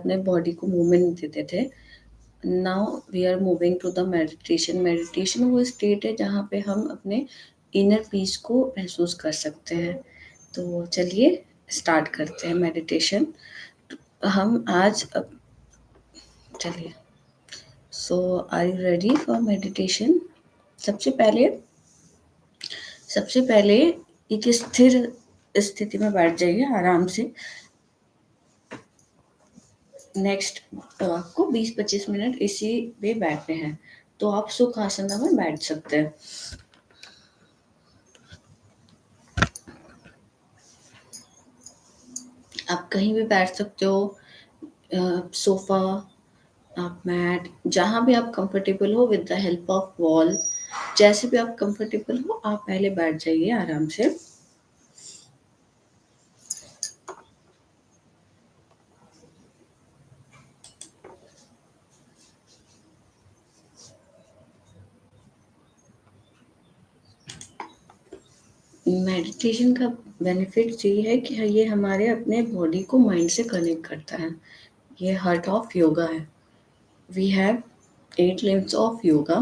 अपने बॉडी को मूवमेंट देते थे। Now we are moving to the meditation. Meditation वो स्टेट है जहाँ पे हम अपने इनर पीस को महसूस कर सकते हैं। तो चलिए स्टार्ट करते हैं मेडिटेशन। हम आज चलिए, so are you ready for meditation? सबसे पहले सबसे पहले एक स्थिर स्थिति में बैठ जाइए आराम से। नेक्स्ट आपको 20-25 मिनट इसी पे बैठने हैं, तो आप सुख आसना में बैठ सकते हैं। आप कहीं भी बैठ सकते हो, सोफा, आप मैट, जहाँ भी आप कंफर्टेबल हो, with the help of wall. जैसे भी आप कंफर्टेबल हो आप पहले बैठ जाइए आराम से। मेडिटेशन का बेनिफिट ये है कि ये हमारे अपने बॉडी को माइंड से कनेक्ट करता है। ये हार्ट ऑफ योगा है। We have 8 limbs of yoga: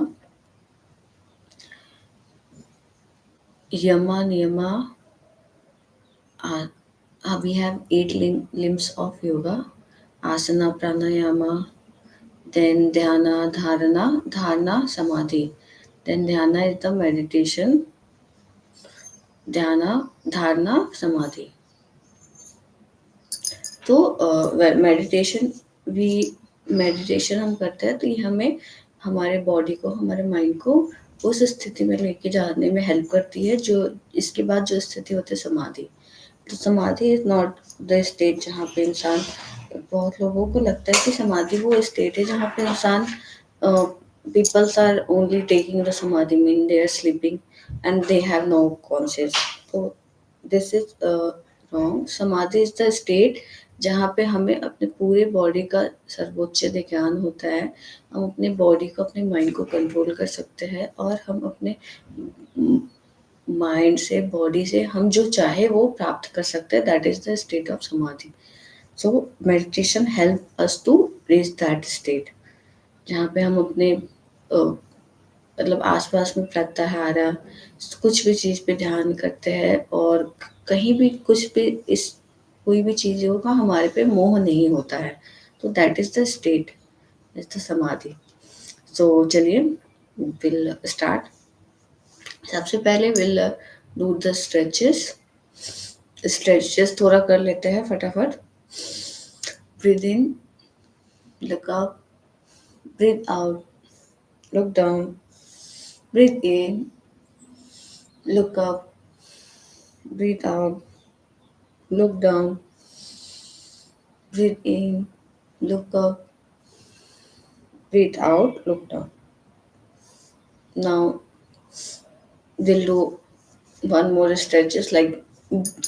yama, niyama. We have 8 limbs of yoga: asana, pranayama, then dhyana, dharana, samadhi. Then dhyana is the meditation. Dhyana, dharana, samadhi. तो meditation भी meditation हम करते हैं तो ये हमें हमारे बॉडी को, हमारे माइंड को उस स्थिति में लेके जाने में हेल्प करती है। जो इसके बाद जो स्थिति होती है समाधि। तो समाधि इज नॉट द स्टेट जहाँ पे इंसान, बहुत लोगों को लगता है कि समाधि वो स्टेट है जहाँ पे इंसान, peoples are only taking the samadhi mean they are sleeping and they have no conscious. तो this is wrong. Samadhi is the state जहाँ पे हमें अपने पूरे बॉडी का सर्वोच्च ध्यान होता है। हम अपने बॉडी को, अपने माइंड को कंट्रोल कर सकते हैं और हम अपने माइंड से, बॉडी से हम जो चाहे वो प्राप्त कर सकते हैं। That is the state of samadhi. So meditation help us to reach that state जहाँ पे हम अपने मतलब आसपास में प्रत्याहार, कुछ भी चीज़ पे ध्यान करते हैं और कहीं भी कुछ भी इस कोई भी चीज़ों का हमारे पे मोह नहीं होता है। तो that is the state, is the समाधि। सो चलिए विल स्टार्ट। सबसे पहले will do the stretches. Stretches थोड़ा कर लेते हैं फटाफट। Breathe in, look up, breathe out, look down, breathe in, look up, breathe out, look down, breathe in, look up, breathe out, look down. Now we'll do one more stretches like,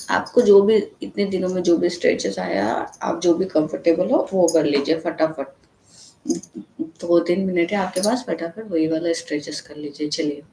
आपको जो भी इतने दिनों में जो भी stretches आया, आप जो भी कंफर्टेबल हो वो कर लीजिए फटाफट। 2-3 मिनट है आपके पास, फटाफट वही वाला स्ट्रेचेस कर लीजिए। चलिए।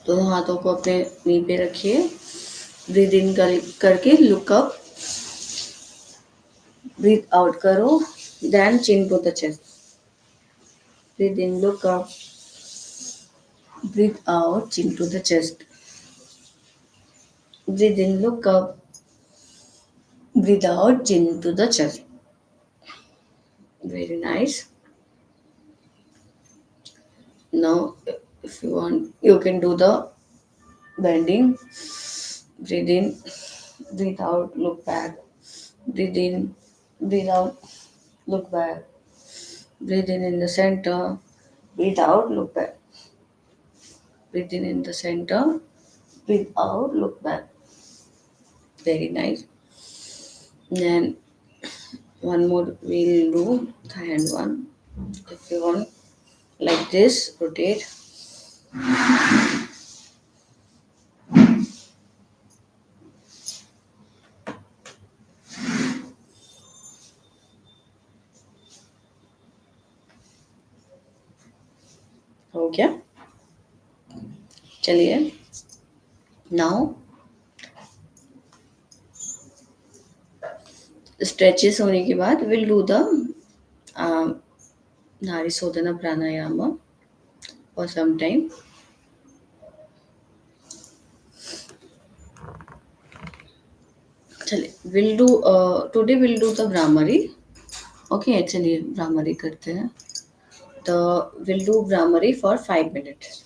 दोनों हाथों को अपने नी पे रखिए। ब्रीद इन करके लुक अप, ब्रीद आउट करो, then chin to the chest. Breathe in, look up, breathe out, chin to the chest. Breathe in, look up, breathe out, chin to the chest. Very nice. Now, if you want, you can do the bending. Breathe in, breathe out, look back. Breathe in, breathe out, look back. Breathe in the center. Breathe out, look back. Breathe in the center. Breathe out. Look back. Very nice. Then one more we'll do the hand one. If you want like this, rotate. हो गया. चलिए. Now stretches होने के बाद we'll do the नाड़ी शोधना प्राणायाम for some time. चलिए. We'll do today we'll do the Brahmari. Okay, चलिए Brahmari करते हैं. We'll do Brahmari for 5 minutes.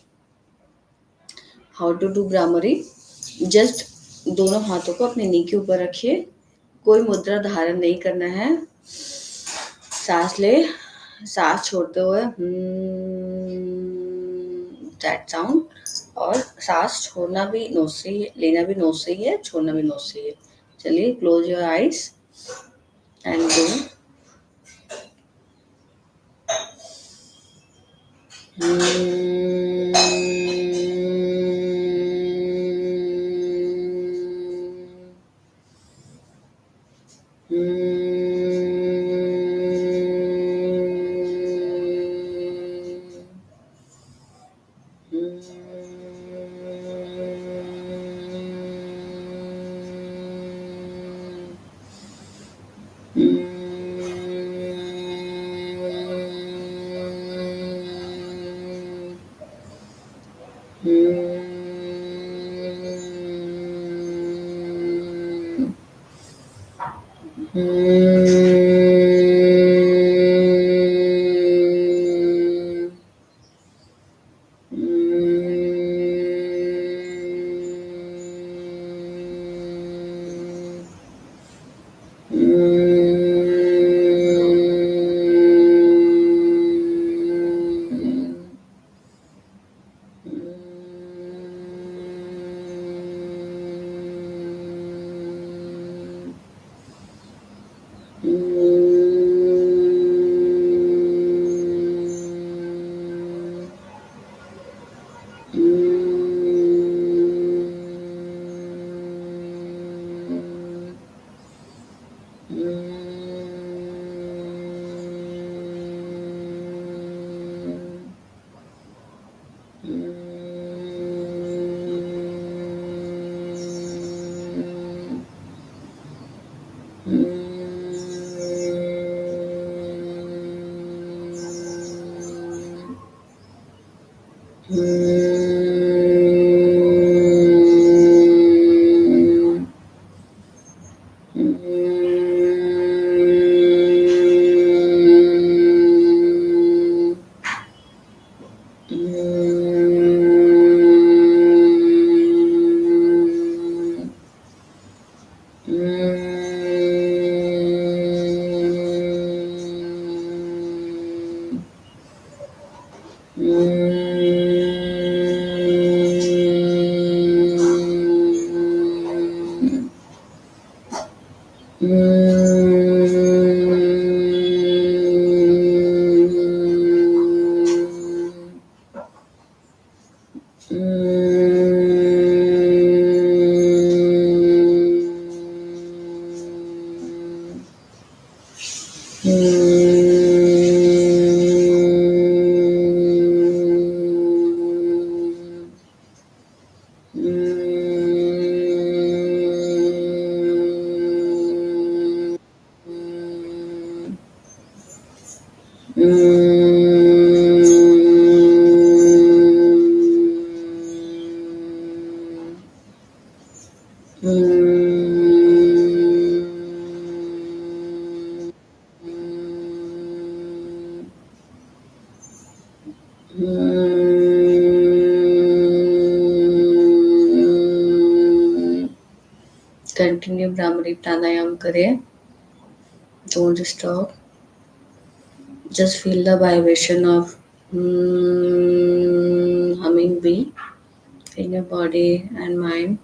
How to do Brahmari? Just दोनों हाथों को अपने नी के ऊपर रखिए. कोई मुद्रा धारण नहीं करना है. सांस ले. सांस छोड़ते हुए दैट साउंड. और सांस छोड़ना भी नोज से ही है, लेना भी नोज से ही है, छोड़ना भी नोज से ही है. चलिए. Close your eyes and do. Continue Brahmari pranayam करें. Don't stop. Just feel the vibration of humming bee. in your body and mind.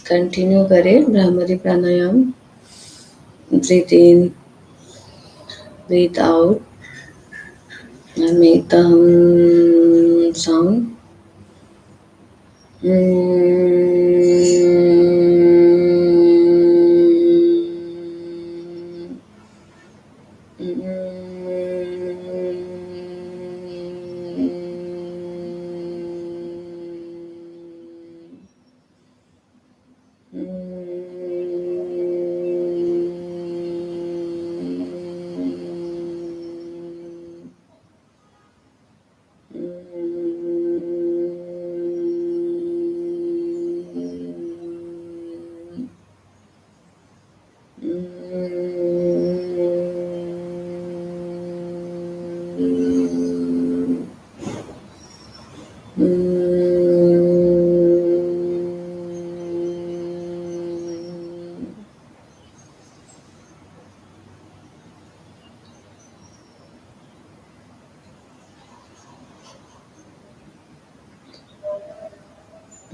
Continue करें भ्रामरी प्राणायाम. Breathe in, breathe out, and make the hum sound.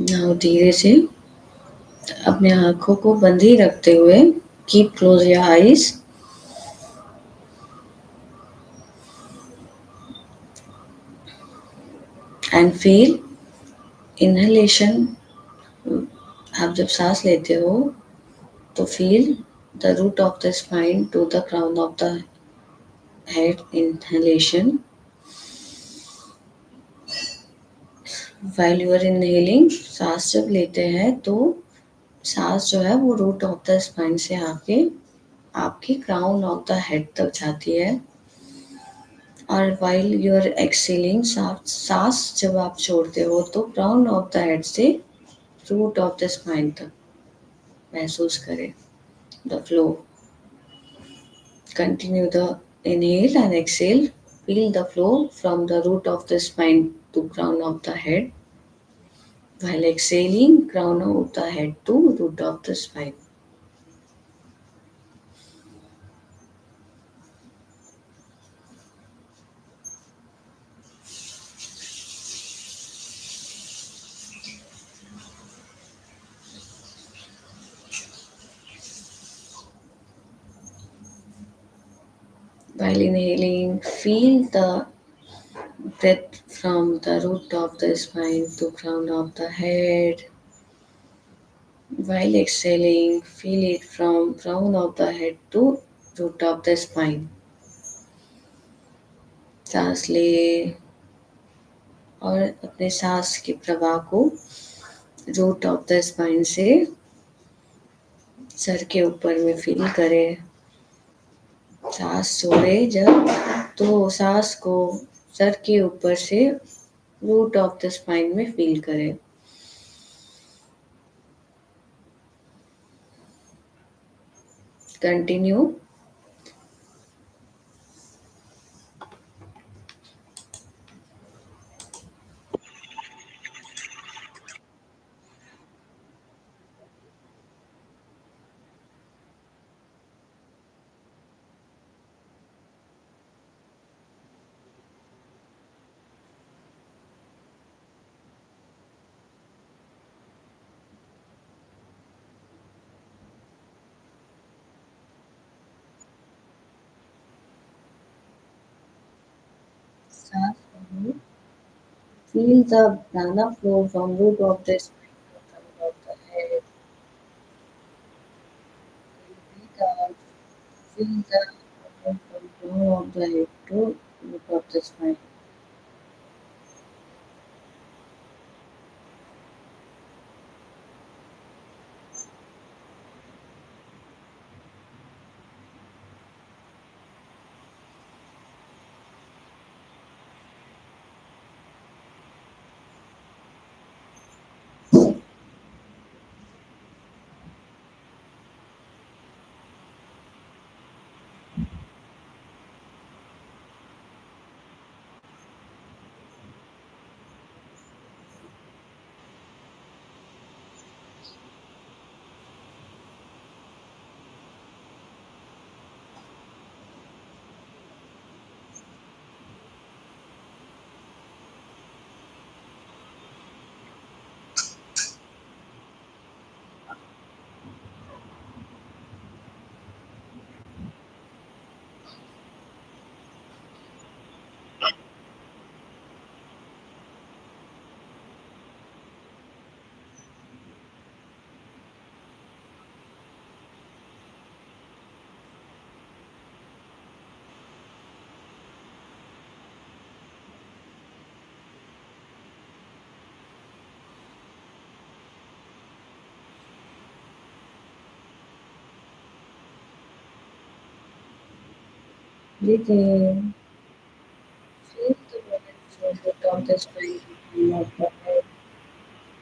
Now धीरे से अपने आँखों को बंद ही रखते हुए keep close your eyes and feel inhalation. आप जब सांस लेते हो तो feel the root of the spine to the crown of the head. Inhalation. While you are inhaling, सांस जब लेते हैं तो सांस जो है वो रूट ऑफ द स्पाइन से आके आपकी क्राउन ऑफ द हेड तक जाती है. और while you are exhaling, सांस जब आप छोड़ते हो तो क्राउन ऑफ द हेड से रूट ऑफ द स्पाइन तक महसूस करें the flow. Continue the inhale and exhale. Feel the flow from the root of the spine to crown of the head. While exhaling, crown of the head to root of the spine. While inhaling, feel the breath from the root of the spine to crown of the head. While exhaling, feel it from crown of the head to root of the spine. सांस ले और अपने सांस के प्रवाह को root of the spine से sir के ऊपर में फील करें. सांस छोड़े जब तो सांस को सर के ऊपर से रूट ऑफ द स्पाइन में फील करें. कंटिन्यू. सांस लो, feel the prana flow from root of the spine to the root of the head. Breathe out, feel the movement from crown of the head to root of the spine. Breathe in, feel the movement from root of the spine to crown of the head.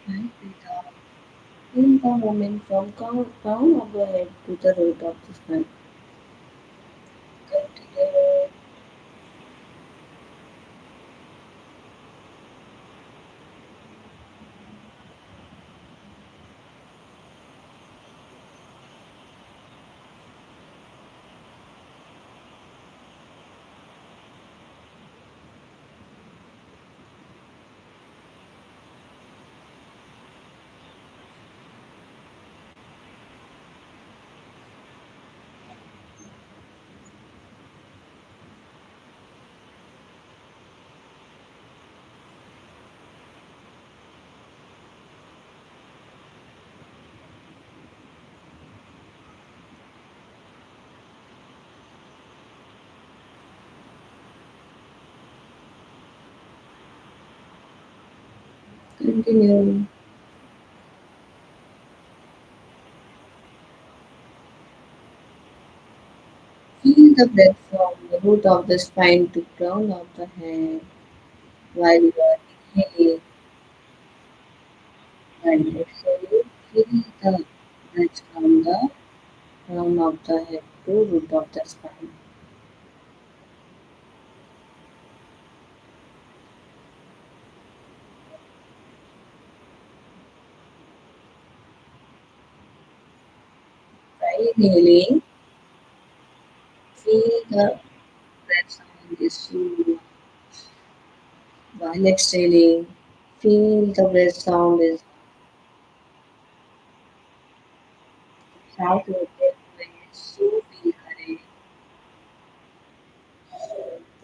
And breathe out, feel the movement from crown of the head to the root of the spine. Continue. Continue. Feel the breath from the root of the spine to crown of the head while you are inhaling. While exhaling, feel the breath from the crown of the head to root of the spine. While inhaling, feel the breath sound is slow. While exhaling, feel the breath sound is सांस लेते हुए सू feel करें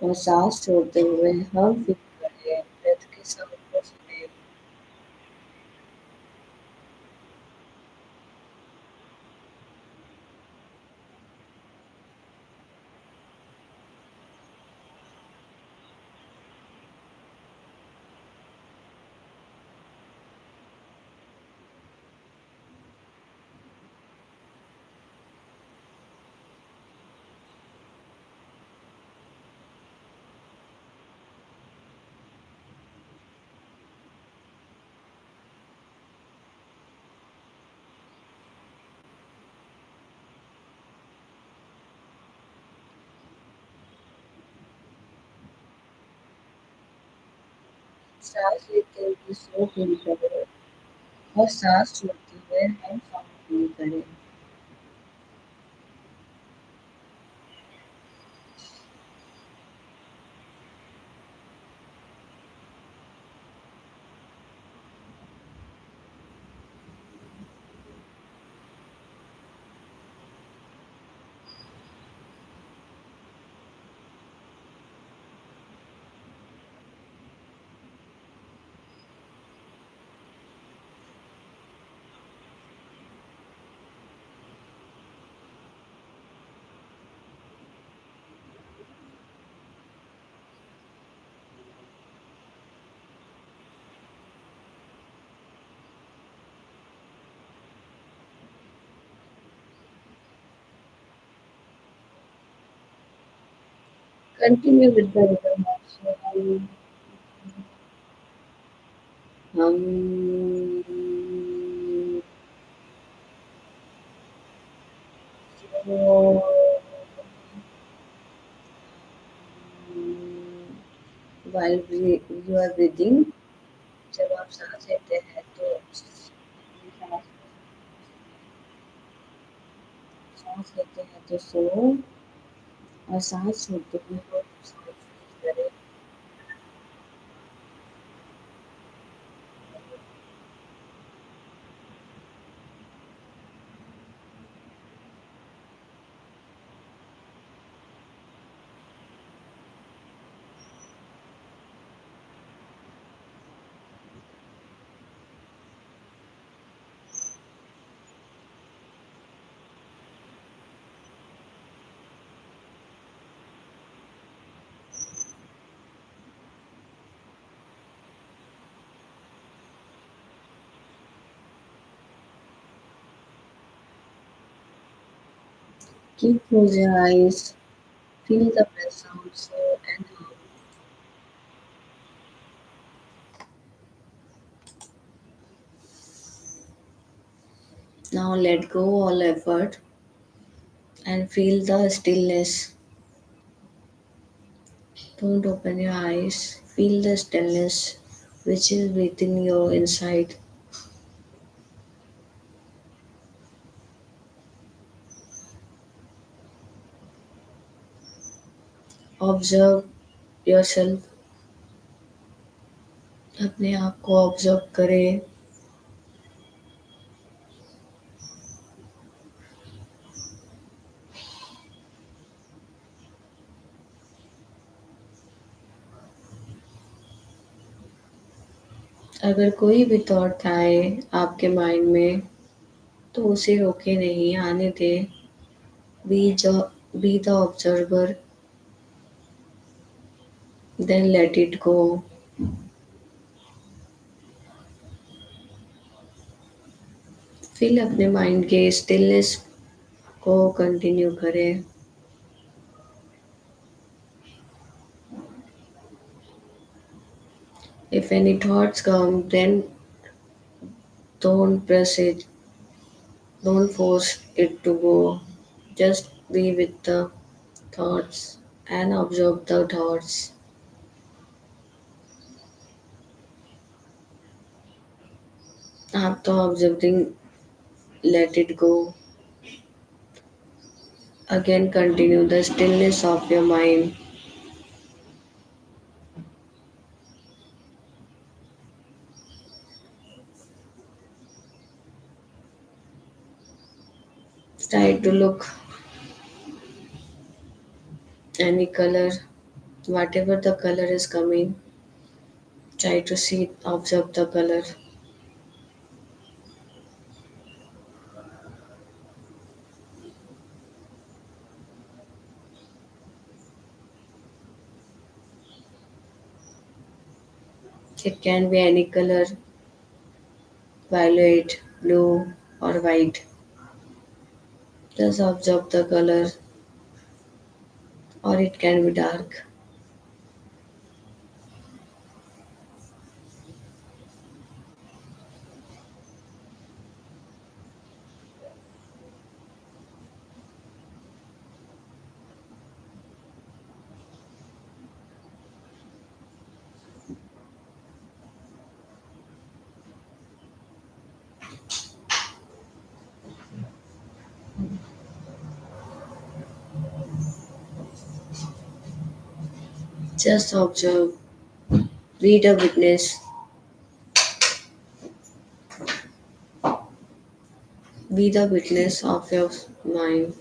और सांस छोड़ते हुए हम feel करें ब्रेथ के साउंड को सुने सांस लेते हुए स्लो फील करें और सांस छोड़ते हुए हम साउंड फील करें Continue with the rhythm also. Um, so, while you are breathing, जब आप सांस लेते हैं तो सांस लेते हैं तो सुनो और सांस छोड़ते हैं तो सांस करें. Keep close your eyes, feel the breath sound slow and calm. Now let go all effort and feel the stillness. Don't open your eyes. Feel the stillness which is within your inside. Observe yourself. अपने आप को observe करें. अगर कोई भी thought आए आपके mind में तो उसे रोके नहीं, आने दे. Be the observer, then let it go. फिर अपने माइंड के स्टिलनेस को कंटिन्यू करें. If any thoughts come, then don't press it, don't force it to go. Just be with the thoughts and observe the thoughts. After observing, let it go. Again, continue the stillness of your mind. Try to look any color, whatever the color is coming. Try to see, observe the color. It can be any color, violet, blue, or white. Just observe the color, or it can be dark. Just observe, be the witness, be the witness of your mind.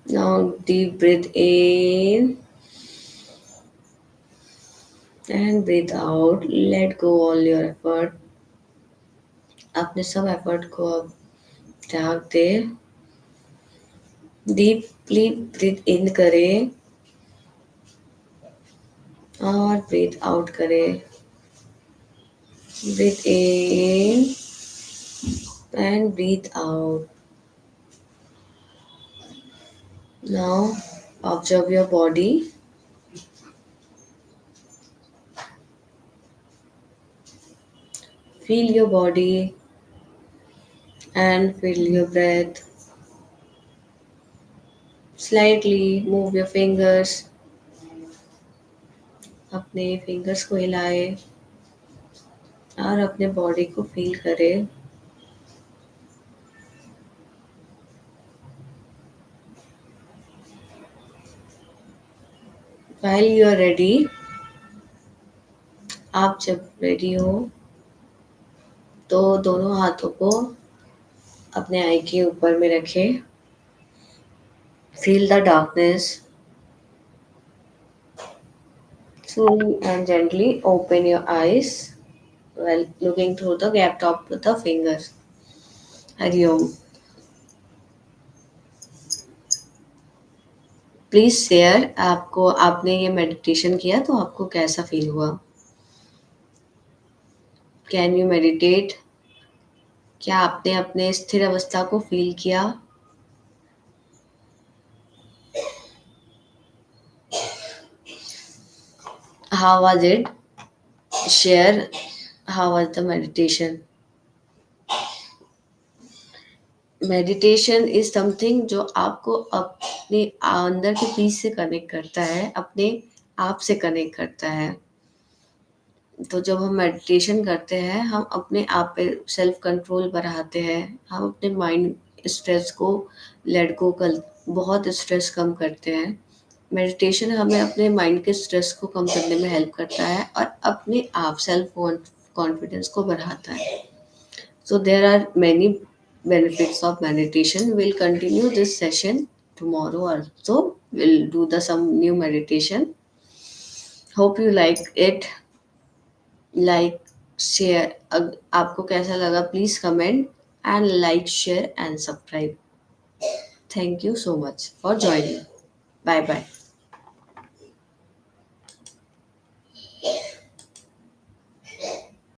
Now, deep breathe in and breathe out. Let go all your effort. अपने सब effort को अब त्याग दे. Deeply breathe इन करें और breathe out करें. Breathe in and breathe out. Now observe your body. Feel your body and feel your breath. Slightly move your fingers. अपने fingers को हिलाए और अपने बॉडी को फील करें. While you are ready, आप जब रेडी हो तो दोनों हाथों को अपने आई के ऊपर में रखें. Feel the darkness. Slowly and gently open your eyes while looking through the gap top with the fingers. Hariom. Please share आपको आपने ये मेडिटेशन किया तो आपको कैसा फील हुआ. Can you meditate. क्या आपने अपने स्थिर अवस्था को फील किया. How was it. Share how was the meditation. Meditation is something जो आपको अपने अंदर के पीस से कनेक्ट करता है, अपने आप से कनेक्ट करता है. तो जब हम मेडिटेशन करते हैं हम अपने आप पे सेल्फ कंट्रोल बढ़ाते हैं. हम अपने माइंड स्ट्रेस को लेट गो कर बहुत स्ट्रेस कम करते हैं. मेडिटेशन हमें अपने माइंड के स्ट्रेस को कम करने में हेल्प करता है और अपने आप सेल्फ कॉन्फिडेंस को बढ़ाता है. So there are many benefits of meditation. We'll continue this session tomorrow also. We'll do the some new meditation. Hope you like it. Like, share. आपको कैसा लगा please comment and like, share and subscribe. Thank you so much for joining. Bye bye.